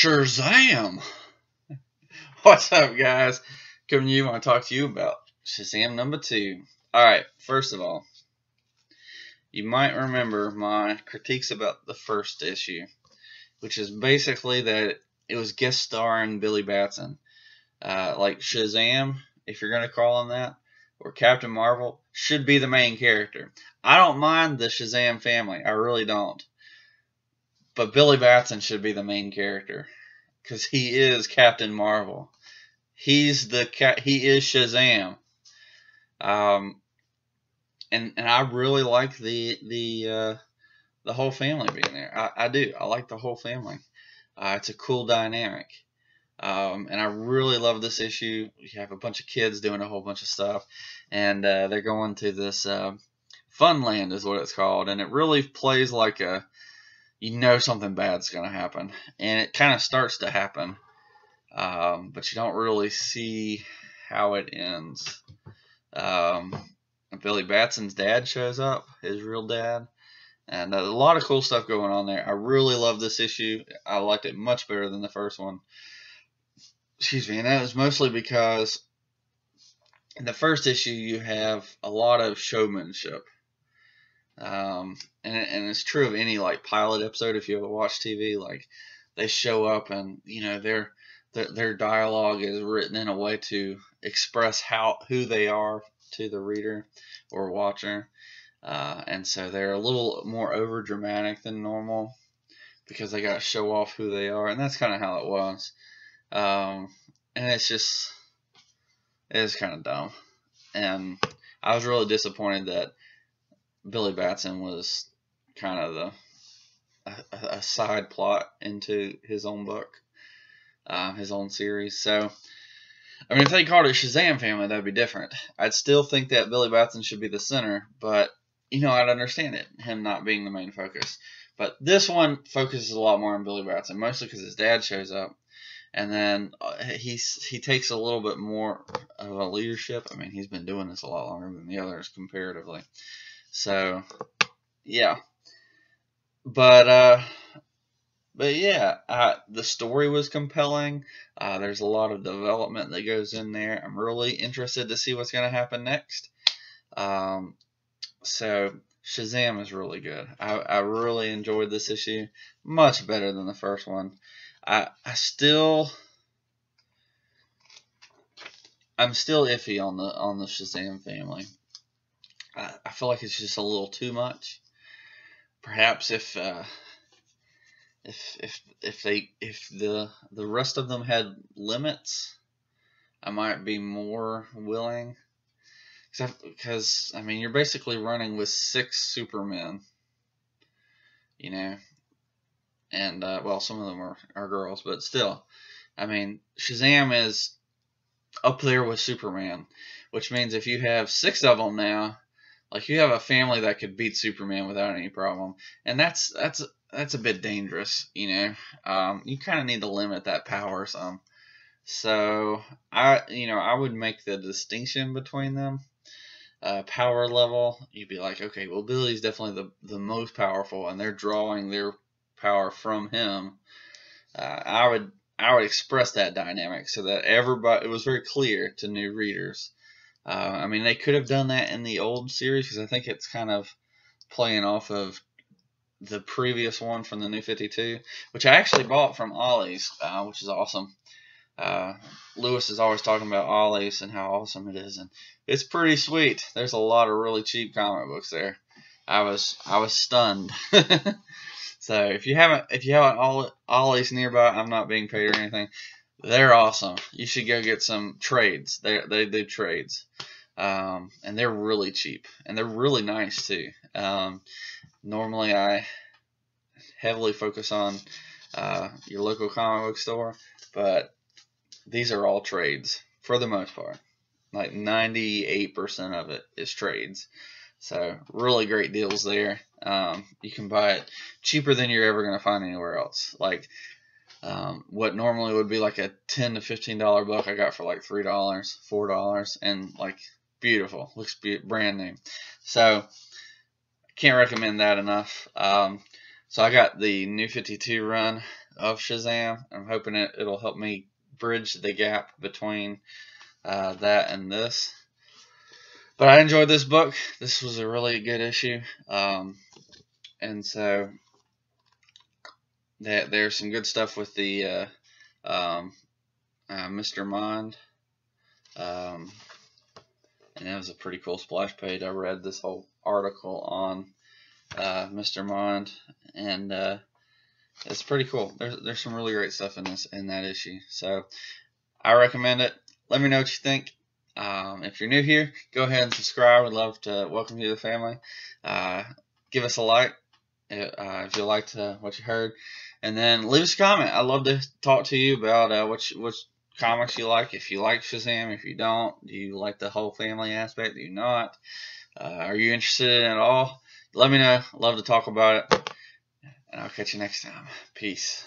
Shazam! What's up, guys? Coming to you, I want to talk to you about Shazam #2. Alright, first of all, you might remember my critiques about the first issue, which is basically that it was guest starring Billy Batson. Like Shazam, if you're going to call him that, or Captain Marvel, should be the main character. I don't mind the Shazam family, I really don't. But Billy Batson should be the main character, because he is Captain Marvel. He is Shazam. And I really like the whole family being there. I do. I like the whole family. It's a cool dynamic. And I really love this issue. You have a bunch of kids doing a whole bunch of stuff, and they're going to this Funland is what it's called, and it really plays like something bad's going to happen, and it kind of starts to happen, but you don't really see how it ends. Billy Batson's dad shows up, his real dad, and a lot of cool stuff going on there. I really love this issue. I liked it much better than the first one. Excuse me, and that was mostly because in the first issue you have a lot of showmanship. And it's true of any like pilot episode. If you ever watch TV, like they show up and their dialogue is written in a way to express who they are to the reader or watcher, and so they're a little more over dramatic than normal because they got to show off who they are, and that's kind of how it was. And it's kind of dumb, and I was really disappointed that Billy Batson was kind of a side plot into his own book, his own series. So, I mean, if they called it Shazam Family, that would be different. I'd still think that Billy Batson should be the center, but, I'd understand it, him not being the main focus. But this one focuses a lot more on Billy Batson, mostly because his dad shows up, and then he takes a little bit more of a leadership. I mean, he's been doing this a lot longer than the others comparatively. So, yeah. But yeah, the story was compelling. There's a lot of development that goes in there. I'm really interested to see what's going to happen next. So Shazam is really good. I really enjoyed this issue, much better than the first one. I'm still iffy on the Shazam family. I feel like it's just a little too much. Perhaps if the rest of them had limits, I might be more willing. Because I mean, you're basically running with 6 Supermen, and well, some of them are girls, but still, I mean, Shazam is up there with Superman, which means if you have 6 of them now, like you have a family that could beat Superman without any problem, and that's a bit dangerous, You kind of need to limit that power some. So I would make the distinction between them. Power level, you'd be like, okay, well, Billy's definitely the most powerful, and they're drawing their power from him. I would express that dynamic so that it was very clear to new readers. I mean, they could have done that in the old series because I think it's kind of playing off of the previous one from the New 52, which I actually bought from Ollie's, which is awesome. Lewis is always talking about Ollie's and how awesome it is, and it's pretty sweet. There's a lot of really cheap comic books there. I was stunned. So if you haven't Ollie's nearby, I'm not being paid or anything. They're awesome. You should go get some trades. They do trades, and they're really cheap, and they're really nice too. Normally I heavily focus on your local comic book store, but these are all trades for the most part. Like 98% of it is trades. So really great deals there. You can buy it cheaper than you're ever going to find anywhere else. Like what normally would be like a $10 to $15 book, I got for like $3, $4, and like beautiful. Looks brand new. So can't recommend that enough. So I got the New 52 run of Shazam. I'm hoping it'll help me bridge the gap between that and this. But I enjoyed this book. This was a really good issue. And so there's some good stuff with the Mr. Mind. And it was a pretty cool splash page. I read this whole article on Mr. Mind, and it's pretty cool. There's some really great stuff in that issue. So I recommend it. Let me know what you think. If you're new here, go ahead and subscribe. We'd love to welcome you to the family. Give us a like if you liked what you heard, and then leave us a comment. I'd love to talk to you about which comics you like. If you like Shazam, if you don't, do you like the whole family aspect? Do you not? Are you interested in it all? Let me know. Love to talk about it. And I'll catch you next time. Peace.